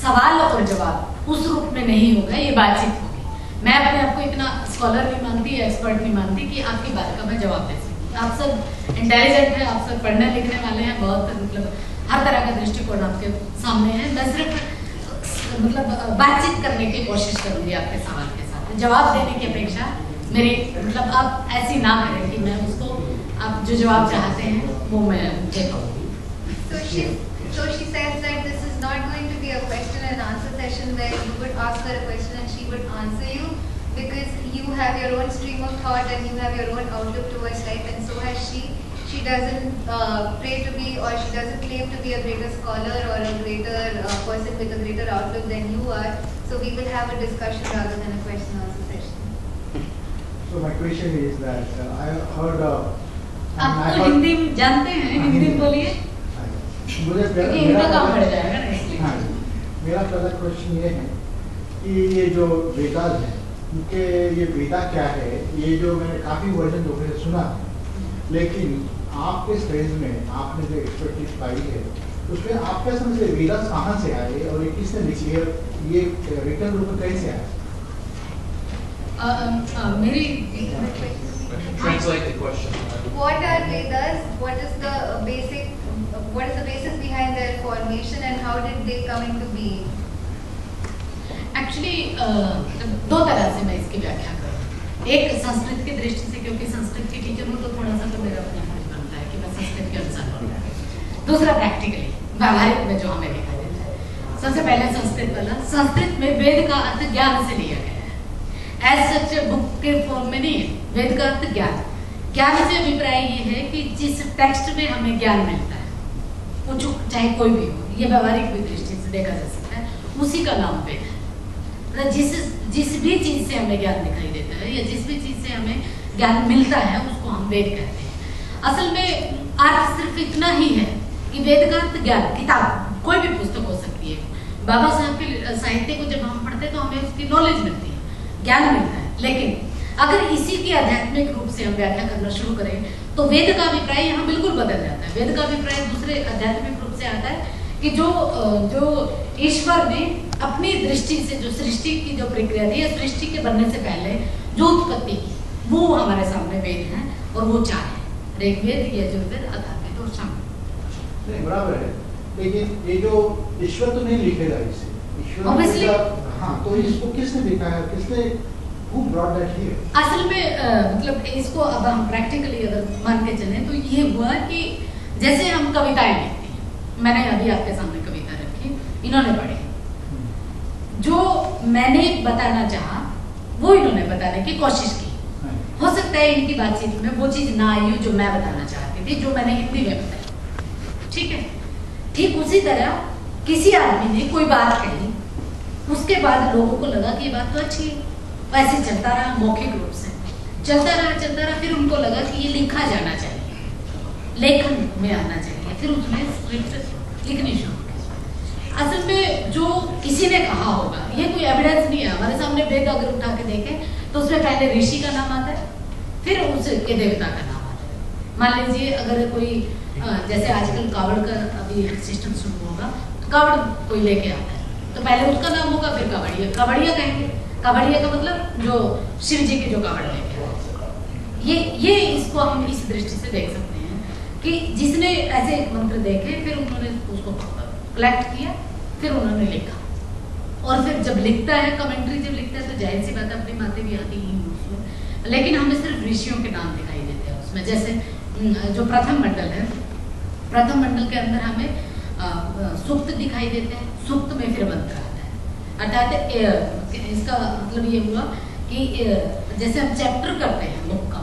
सवाल और जवाब उस रूप में नहीं होगा, ये बातचीत होगी। मैं अपने आप को इतना स्कॉलर नहीं मानती, एक्सपर्ट नहीं मानती कि आपकी बात का मैं जवाब दे सकूं। आप सब इंटेलिजेंट हैं, आप सब पढ़ने लिखने वाले हैं, बहुत मतलब हर तरह का दृष्टिकोण आपके सामने है। मैं सिर्फ मतलब बातचीत करने की कोशिश करूंगी आपके सवाल के साथ, जवाब देने की अपेक्षा मेरी मतलब आप ऐसी ना करें कि मैं उसको आप जो जवाब चाहते हैं वो मैं दे पाऊँ। So she says that this is not going to be a question and answer session where you would ask her a question and she would answer you, because you have your own stream of thought and you have your own outlook towards life, and so has she. She doesn't pray to be, or she doesn't claim to be a greater scholar or a greater person with a greater outlook than you are. So we will have a discussion rather than a question and answer session. So my question is that I heard. आप तो हिंदी जानते हैं, हिंदी बोलिए। मुझे इनका काम बढ़ जाएगा ना इसलिए। हाँ, मेरा पहला क्वेश्चन ये है कि ये जो वेदास है, उनके ये वेदा क्या है? ये जो मैंने काफी वर्जन लोगों से सुना, लेकिन आपके स्टेज में आपने जो एक्सपर्टीज पाई है उसमें आप क्या समझते हैं वेदास कहाँ से आए और ये किसने लिखी है, ये रिटर्न रूप में कैसे आए? मेरी Translate the question. What are Vedas? What is the basis behind their formation and how did they come into being? Actually दो तरह से मैं इसकी व्याख्या करूँ। एक संस्कृत की दृष्टि से, क्योंकि संस्कृत की टीचर हूँ तो थोड़ा सा तो मेरा अपना फर्ज बनता है कि मैं संस्कृत के अनुसार बोलूँ। दूसरा प्रैक्टिकली व्यावहारिक में जो हमें दिखाई देता है। सबसे पहले संस्कृत वाला, संस्कृत में वेद का अर्थ ज्ञान से लिया गया है, एज सच बुक के फॉर्म में नहीं है। वेद का अर्थ ज्ञान, ज्ञान से अभिप्राय ये है कि जिस टेक्स्ट में हमें ज्ञान मिलता है, वो चाहे कोई भी हो, ये व्यवहारिक भी दृष्टि से देखा जा सकता है, उसी का नाम वेद है। जिस भी चीज से हमें ज्ञान दिखाई देता है या जिस भी चीज से हमें ज्ञान मिलता है उसको हम वेद कहते हैं। असल में अर्थ सिर्फ इतना ही है कि वेद का अर्थ ज्ञान, किताब, कोई भी पुस्तक हो सकती है। बाबा साहब के साहित्य को जब हम पढ़ते हैं तो हमें उसकी नॉलेज मिलती है, ज्ञान मिलता है। लेकिन अगर इसी की आध्यात्मिक रूप से हम व्याख्या करना शुरू करें तो वेद का अभिप्राय यहाँ बिल्कुल बदल जाता है। वेद का अभिप्राय दूसरे आध्यात्मिक रूप से आता है कि जो ईश्वर ने अपनी दृष्टि से जो सृष्टि की जो प्रक्रिया थी, सृष्टि के बनने से पहले जो उत्पत्ति की, वो हमारे सामने वेद हैं और वो 4 हैं, ऋग्वेद, यजुर्वेद, अथर्ववेद और सामवेद। नहीं बराबर है, लेकिन ये जो ईश्वर तो नहीं लिखेगा इसे, Obviously. हाँ, तो इसको किसने लिखा है, किसने who brought that here? असल में मतलब इसको अब हम प्रैक्टिकली अगर मान के चलें तो ये हुआ कि जैसे हम कविताएं लिखते हैं, मैंने अभी आपके सामने कविता रखी, इन्होंने पढ़ी, जो मैंने बताना चाहा वो इन्होंने बताने की कोशिश की। हो सकता है इनकी बातचीत में वो चीज ना आई हो जो मैं बताना चाहती थी, जो मैंने हिंदी में बताई, ठीक है। ठीक उसी तरह किसी आदमी ने कोई बात कही, उसके बाद लोगों को लगा कि ये बात तो अच्छी है, वैसे चलता रहा, मौखिक रूप से चलता रहा, फिर उनको लगा कि ये लिखा जाना चाहिए, लेखन में आना चाहिए, फिर उसने स्क्रिप्ट लिखनी शुरू की। असल में जो किसी ने कहा होगा, ये कोई एविडेंस नहीं है हमारे सामने, वेद अगर उठा के देखें तो उसमें पहले ऋषि का नाम आता है, फिर उसके देवता का नाम आता है। मान लीजिए अगर कोई जैसे आजकल कावड़ का अभी सिस्टम शुरू होगा, तो कावड़ कोई लेके आता है तो पहले उसका नाम होगा, फिर कावड़िया कहेंगे। कावड़िया का मतलब जो शिव जी के जो कावड़ लेके आते, ये इसको हम इस दृष्टि से देख सकते हैं कि जिसने ऐसे एक मंत्र देखे, फिर उन्होंने उसको कलेक्ट किया, फिर उन्होंने लिखा, और फिर जब लिखता है, कमेंट्री जब लिखता है तो जाहिर सी बात है अपनी बातें भी आती हैं उसमें, लेकिन हमें सिर्फ ऋषियों के नाम दिखाई देते हैं उसमें। जैसे जो प्रथम मंडल है, प्रथम मंडल के अंदर हमें सुक्त दिखाई देते हैं, सुक्त में फिर मंत्र आता है, अर्थात इसका मतलब ये हुआ कि जैसे हम चैप्टर करते हैं बुक का,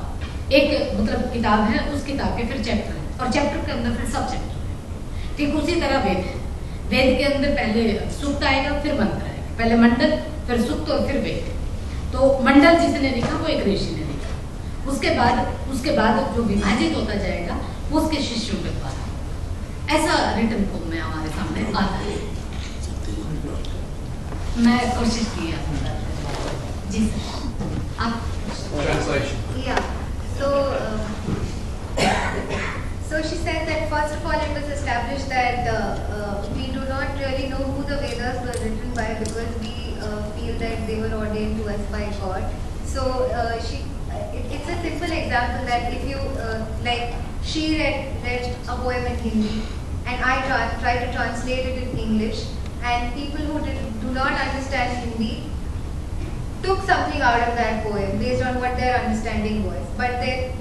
एक मतलब किताब है, उस किताब के फिर चैप्टर है, और चैप्टर के अंदर फिर सब चैप्टर है। ठीक उसी तरह वेद है, वेद के अंदर पहले सुक्त आएगा, फिर मंत्र आएगा, पहले मंडल, फिर सुक्त और फिर वेद। तो मंडल जिसने लिखा वो एक ऋषि ने लिखा, उसके बाद जो विभाजित होता जाएगा वो उसके शिष्यों के द्वारा, ऐसा रिटन फॉर्म में हमारे सामने आता है। मैं कोशिश की जी सर, आप Translation. Yeah. So she said that first of all it was established that we do not really know who the Vedas were written by, because we feel that they were ordained to us by God. So it's a simple example that if you like she read a poem in Hindi and I try to translate it in English, and people who do not understand Hindi took something out of that poem based on what their understanding was. But there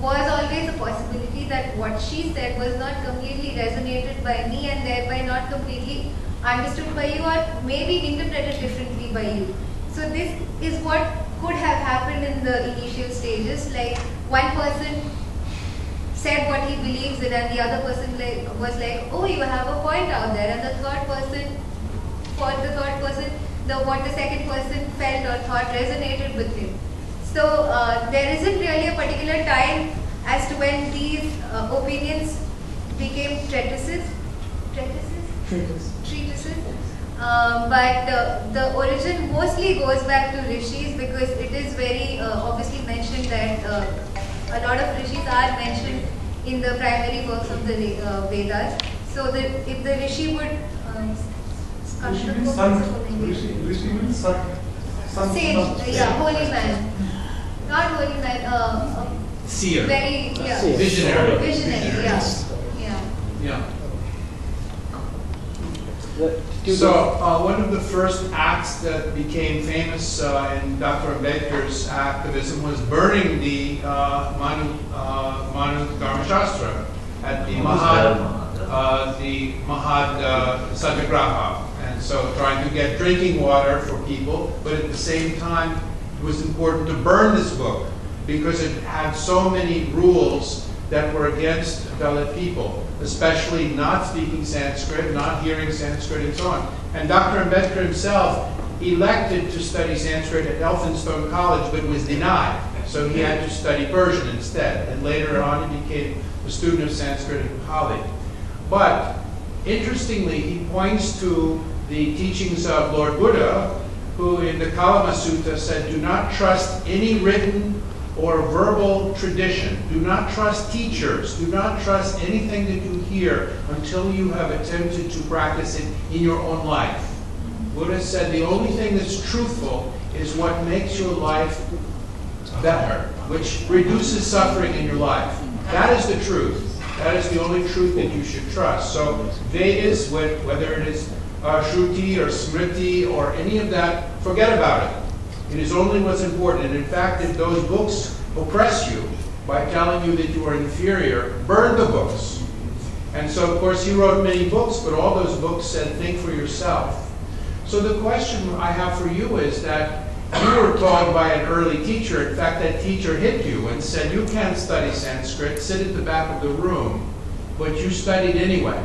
was always a possibility that what she said was not completely resonated by me and thereby not completely understood by you, or maybe interpreted differently by you. So this is what could have happened in the initial stages, like one person said what he believes in and the other person was like, oh, you have a point out there, and the third person, what the second person felt or thought resonated with him. So there isn't really a particular time as to when these opinions became treatises. But the origin mostly goes back to rishis, because it is very obviously mentioned that a lot of rishis are mentioned in the primary works of the Vedas. So if the rishi would Rishi means son. sage, yeah, holy man, not holy man, Seer. very, yeah, Visionary. visionary, yeah. Yeah. So one of the first acts that became famous in Dr. Ambedkar's activism was burning the Manu Dharma Shastra at the Mahad Satyagraha. And so trying to get drinking water for people, but at the same time it was important to burn this book because it had so many rules that were against Dalit people, especially not speaking Sanskrit, not hearing Sanskrit, and so on. And Dr. Ambedkar himself elected to study Sanskrit at Elphinstone College, but was denied. So he had to study Persian instead. And later on he became a student of Sanskrit at Pali. But interestingly, he points to the teachings of Lord Buddha who in the Kalama Sutta said, do not trust any written or verbal tradition. Do not trust teachers. Do not trust anything that you hear until you have attempted to practice it in your own life. Buddha said the only thing that's truthful is what makes your life better, which reduces suffering in your life. That is the truth. That is the only truth that you should trust. So Vedas, whether it is Shruti or Smriti or any of that, forget about it. It is only what's important. And in fact, if those books oppress you by telling you that you are inferior, burn the books. And so, of course, he wrote many books, but all those books said, think for yourself. So the question I have for you is that you were told by an early teacher, in fact, that teacher hit you and said, you can't study Sanskrit, sit at the back of the room, but you studied anyway.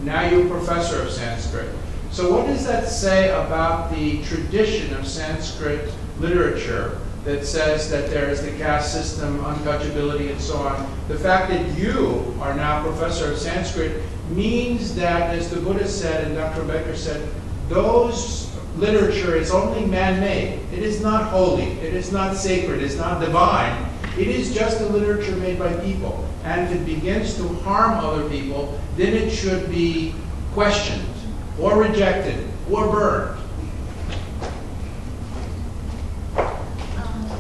Now you're a professor of Sanskrit. So what does that say about the tradition of Sanskrit literature that says that there is the caste system, untouchability, and so on? The fact that you are now professor of Sanskrit means that, as the Buddha said and Dr. Becker said, those literature is only man-made. It is not holy. It is not sacred. It is not divine. It is just a literature made by people. And if it begins to harm other people, then it should be questioned or rejected or burned.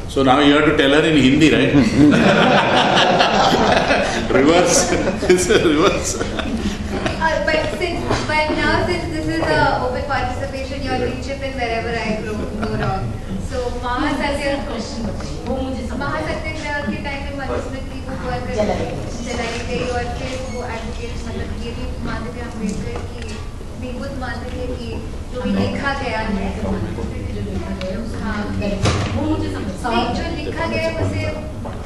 So now you have to tell her in Hindi, right? Reverse. It's a reverse. But now since this is a open participation, you all can chip in wherever I go wrong. So महासत्याग्रह के time में मनुस्मृति को जलाई गई और फिर वो advocate मतलब ये भी मानते थे अम्बेडकर की बुद्ध मानते थे कि जो भी लिखा गया है जो लिखा गया है उसे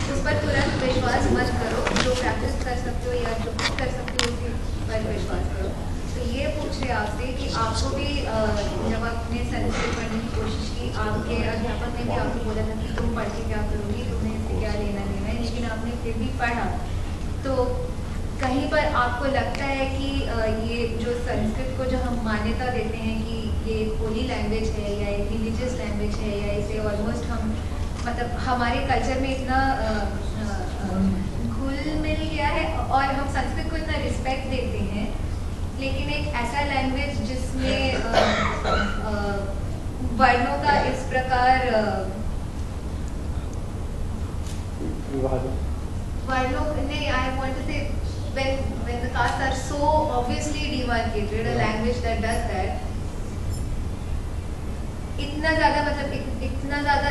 उस पर तुरंत विश्वास मत करो, जो प्रैक्टिस कर सकते हो या जो कुछ कर सकते हो उसी पर विश्वास करो। तो ये पूछ रहे आपसे कि आपको भी जब आपने संस्कृत पढ़ने की कोशिश की, आपके अध्यापक ने भी आपको बोला था कि तुम पढ़ के क्या करोगी, तुम्हें इससे क्या लेना देना है, लेकिन आपने फिर भी पढ़ा, तो कहीं पर आपको लगता है कि ये जो संस्कृत को जो हम मान्यता देते हैं कि ये होली लैंग्वेज है या एक रिलीजियस लैंग्वेज है या इसे ऑलमोस्ट हम मतलब हमारे कल्चर में इतना घुल मिल गया है और हम संस्कृत को इतना रिस्पेक्ट देते हैं, लेकिन एक ऐसा लैंग्वेज जिसमें वर्णों का इस प्रकार वर्णों नहीं, I want to say when the castes are so obviously demarcated, a language that does that, इतना ज़्यादा मतलब इतना ज़्यादा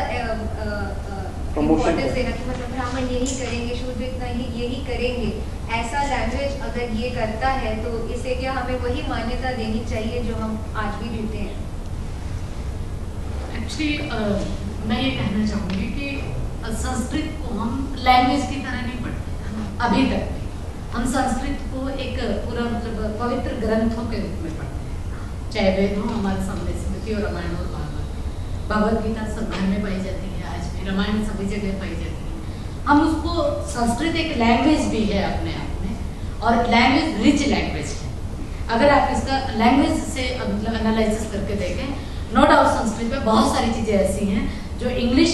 इम्पोर्टेंस देना कि मतलब ब्राह्मण यही करेंगे, शूद्र इतना यही करेंगे, ऐसा लैंग्वेज अगर ये करता है तो इसे क्या हमें वही मान्यता देनी चाहिए जो हम आज भी देते हैं? एक्चुअली मैं ये कहना चाहूँगी कि संस्कृत को हम लैंग्वेज की तरह नहीं पढ़ते अभी तक। हम संस्कृत को एक पूरा मतलब पवित्र ग्रंथों के रूप में पढ़ते हैं, चाहे वेद हो, हमारे सामने स्मृति और रामायण और महाभारत, भगवद गीता सब घर में पाई जाती है, आज भी रामायण सभी जगह पाई जाती है। हम उसको संस्कृत एक लैंग्वेज भी है अपने आप में और लैंग्वेज रिच लैंग्वेज है। अगर आप इसका लैंग्वेज से मतलब एनालिसिस करके देखें, नो डाउट संस्कृत में बहुत सारी चीज़ें ऐसी हैं जो इंग्लिश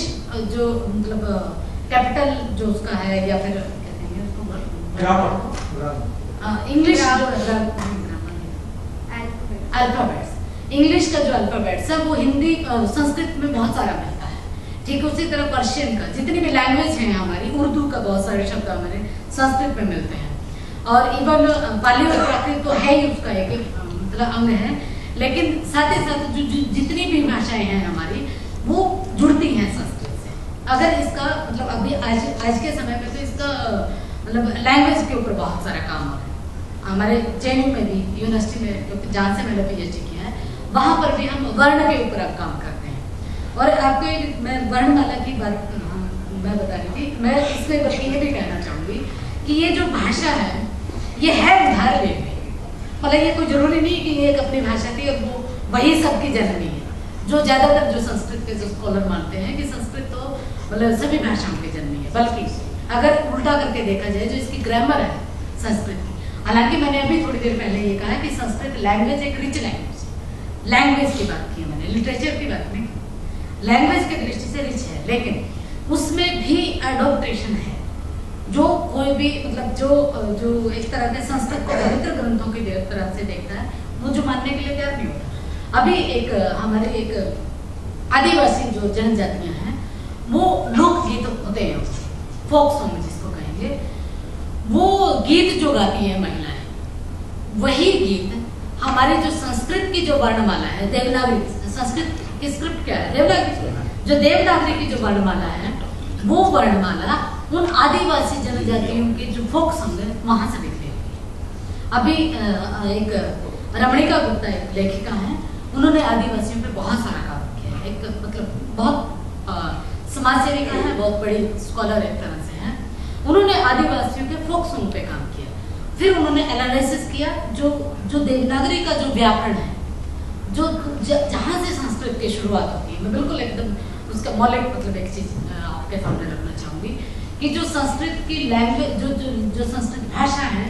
जो मतलब कैपिटल जो उसका है या फिर इंग्लिश अल्फाबेट्स, इंग्लिश का जो अल्फाबेट्स है वो हिंदी संस्कृत में बहुत सारा मिलता है, ठीक है। उसी तरह पर्शियन का, जितनी भी लैंग्वेज है हमारी, उर्दू का बहुत सारे शब्द हमारे संस्कृत में मिलते हैं और इवन पाली और प्राकृत तो है ही उसका एक मतलब अंग है, लेकिन साथ ही साथ जो जितनी भी भाषाएं हैं हमारी वो जुड़ती हैं संस्कृत से। अगर इसका मतलब अभी आज के समय में तो इसका मतलब लैंग्वेज के ऊपर बहुत सारा काम हो रहा है। हमारे जेएनयू में भी यूनिवर्सिटी में जहाँ से मैंने पीएचडी किया है, वहाँ पर भी हम वर्ण के ऊपर अब काम करते हैं। और आपको मैं वर्णमाला की बात मैं बता रही थी, मैं इसमें बल्कि ये भी कहना चाहूँगी कि ये जो भाषा है ये है उधार ले गई, मतलब ये कोई जरूरी नहीं कि ये एक अपनी भाषा थी और वो वही सबकी जननी है। जो ज़्यादातर जो संस्कृत के जो स्कॉलर मानते हैं कि संस्कृत तो मतलब सभी भाषाओं की जननी है, बल्कि अगर उल्टा करके देखा जाए जो इसकी ग्रामर है संस्कृत की, हालांकि मैंने अभी थोड़ी देर पहले ये कहा कि संस्कृत लैंग्वेज एक रिच लैंग्वेज की बात की है मैंने, लिटरेचर की बात नहीं। लैंग्वेज की दृष्टि से रिच है, लेकिन उसमें भी एडॉप्टेशन है। जो कोई भी मतलब जो एक तरह के संस्कृत को पवित्र ग्रंथों की तरह से देखता है, वो जो मानने के लिए तैयार नहीं होता। अभी एक हमारे एक आदिवासी जो जनजातियां हैं, वो लोकगीत होते हैं, फोक सॉन्ग जिसको कहेंगे, वो गीत जो गाती है महिलाएं, वही गीत हमारे जो संस्कृत की जो वर्णमाला है, देवनागरी, संस्कृत की स्क्रिप्ट क्या है, देवनागरी, जो देवनागरी की जो वर्णमाला है, वो वर्णमाला उन आदिवासी जनजातियों के जो फोक सॉन्ग है वहां से निकली हुई। अभी एक रमणिका गुप्ता एक लेखिका है, उन्होंने आदिवासियों पे बहुत सारा काम किया है। एक मतलब बहुत समाज सेविका है, बहुत बड़ी स्कॉलर एक तरह से है। उन्होंने आदिवासियों के फोक सॉन्ग पे काम किया। फिर उन्होंने एनालिसिस किया जो देवनागरी का जो व्याकरण है, जो जहाँ से संस्कृत की शुरुआत होती है। मैं बिल्कुल एकदम उसका मौलिक मतलब एक चीज आपके सामने रखना चाहूंगी कि जो संस्कृत की लैंग्वेज जो संस्कृत भाषा है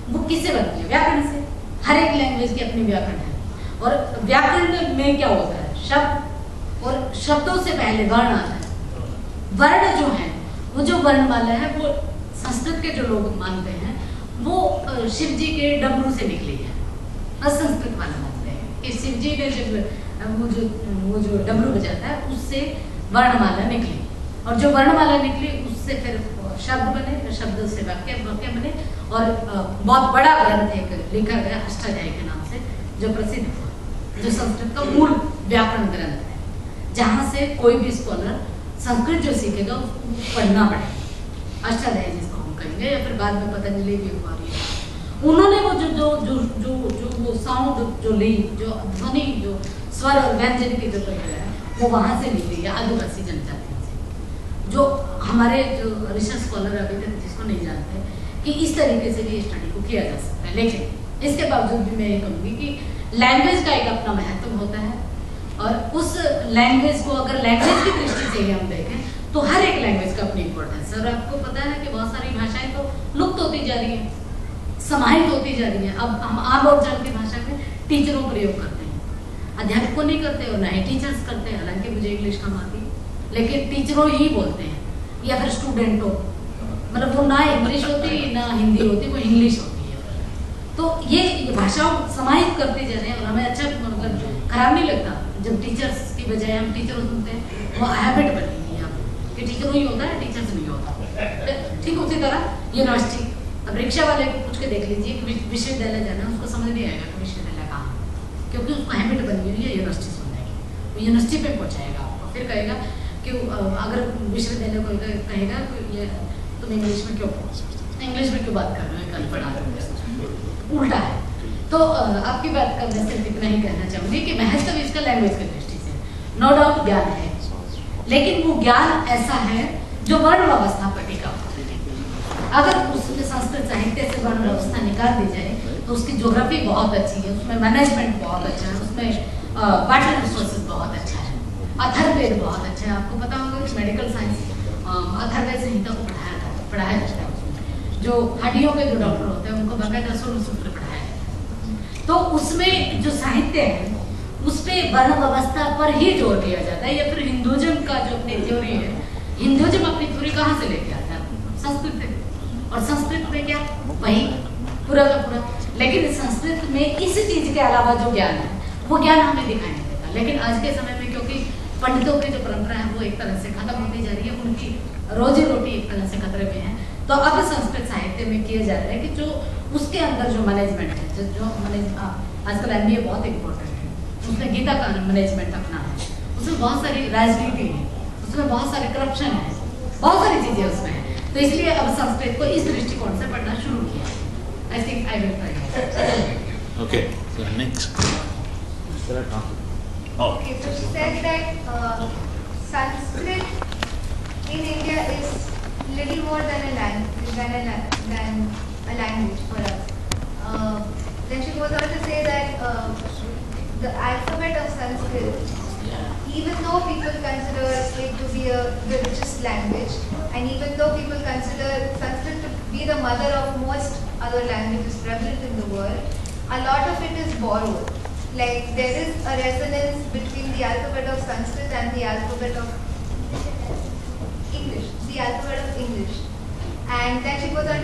वो किससे बनती है? व्याकरण से। हर एक लैंग्वेज की अपनी व्याकरण है, और व्याकरण में क्या होता है? शब्द, और शब्दों से पहले वर्ण आता है। वर्ण जो है, वो जो वर्णमाला है, वो संस्कृत के जो लोग मानते हैं वो शिव जी के डमरू से निकली है। असंस्कृत वाले मानते हैं कि शिव जी ने जब वो जो डमरू बजाता है उससे वर्णमाला निकली, और जो वर्णमाला निकली उससे फिर शब्द बने, शब्दों से वाक्य बने, और बहुत बड़ा ग्रंथ एक लिखा गया अष्टाध्यायी के नाम से, जो प्रसिद्ध हुआ, जो संस्कृत का मूल व्याकरण ग्रंथ है, जहाँ से कोई भी स्कॉलर संस्कृत जो सीखेगा उसको पढ़ना पड़ेगा। अष्टाध्यायी जिसको हम कहेंगे, या फिर बाद में पतंजलि भी हुआ रही है। उन्होंने वो जो साउंड जो ली, जो ध्वनि, जो स्वर और व्यंजन की जो प्रक्रिया है, वो वहाँ से निकली है, आदिवासी जनजातियों से। जो हमारे जो रिसर्च स्कॉलर अभी तक जिसको नहीं जानते कि इस तरीके से भी स्टडी को किया जा सकता है, लेकिन इसके बावजूद भी मैं ये कहूँगी कि लैंग्वेज का एक अपना महत्व होता है, और उस लैंग्वेज को अगर लैंग्वेज की दृष्टि से ही हम देखें तो हर एक लैंग्वेज का अपनी इंपॉर्टेंस है। और आपको पता है कि बहुत सारी भाषाएं तो लुप्त होती जा रही हैं, समाहित होती जा रही हैं। अब हम आम बोलचाल की भाषा में टीचरों प्रयोग करते हैं, अध्यापकों नहीं करते और ना ही टीचर्स करते हैं। हालांकि मुझे इंग्लिश कम आती है, लेकिन टीचरों ही बोलते हैं, या फिर स्टूडेंटों, मतलब वो ना इंग्लिश होती ना हिंदी होती, वो इंग्लिश होती है। तो ये भाषाओं समाहित करते जा रहे हैं, और हमें अच्छा मतलब खराब नहीं लगता जब टीचर्स की बजाय हम टीचरों सुनते हैं। वो हैबिट बनी है यहाँ कि टीचरों ही होता है, टीचर्स नहीं होता। ठीक उसी तरह यूनिवर्सिटी, अब रिक्शा वाले को पूछ के देख लीजिए कि विश्वविद्यालय जाना है, उसको समझ नहीं आएगा कि विश्वविद्यालय कहाँ है, क्योंकि उसको हैबिट बनी हुई है यूनिवर्सिटी सुनने की। वो यूनिवर्सिटी पे पहुँचाएगा आपको, फिर कहेगा कि अगर विश्वविद्यालय को कहेगा कि तुम इंग्लिश में क्यों इंग्लिश में क्यों बात कर रहे हो, कल पढ़ा रहे हो, उल्टा है। तो आपकी बात का मैं सिर्फ इतना ही कहना चाहूँगी कि महत्व इसका लैंग्वेज की दृष्टि से नो डाउट ज्ञान है, लेकिन वो ज्ञान ऐसा है जो वर्ण व्यवस्था पर टिका हुआ है। अगर उसमें संस्कृत साहित्य से वर्ण व्यवस्था निकाल दी जाए तो उसकी ज्योग्राफी बहुत अच्छी है, उसमें मैनेजमेंट बहुत अच्छा है, उसमें वाटर रिसोर्सेज बहुत अच्छा है, अथर्ववेद बहुत अच्छा है। आपको पता होगा कि मेडिकल साइंस अथर्ववेद संहिता को पढ़ाया जाता है। जो हड्डियों के जो डॉक्टर होते हैं उनको बाकायदा सूत्र पढ़ाया है। तो उसमें जो साहित्य है उस पर वर्ण व्यवस्था पर ही जोर दिया जाता है। या फिर हिंदुइज्म का जो अपनी थ्योरी है, हिंदुइज्म अपनी थ्योरी कहाँ से लेके आता है? संस्कृत से। और संस्कृत में क्या वही पूरा का पूरा, लेकिन संस्कृत में इस चीज के अलावा जो ज्ञान है वो ज्ञान हमें दिखाई नहीं देता। लेकिन आज के समय में क्योंकि पंडितों की जो परंपरा है वो एक तरह से खत्म होती जा रही है, उनकी रोजी रोटी एक तरह से खतरे में है, तो अब संस्कृत साहित्य में किया जा रहा है कि जो उसके अंदर जो मैनेजमेंट है, जो आजकल MBA बहुत इम्पोर्टेंट है, उसमें गीता का मैनेजमेंट अपना है, उसमें बहुत सारी राजनीति है, उसमें बहुत सारे करप्शन है, बहुत सारी चीजें उसमें है। तो इसलिए अब संस्कृत को इस दृष्टिकोण से पढ़ना शुरू किया। I think I will try. Okay, so next. Okay, so she said that Sanskrit in India is little more than a language for us. Then she goes on to say that the alphabet of Sanskrit, even though people consider it to be the richest language, and even though people consider Sanskrit to be the mother of most other languages prevalent in the world, a lot of it is borrowed. like there is a resonance between the alphabet of Sanskrit and the alphabet of English, and then she goes on to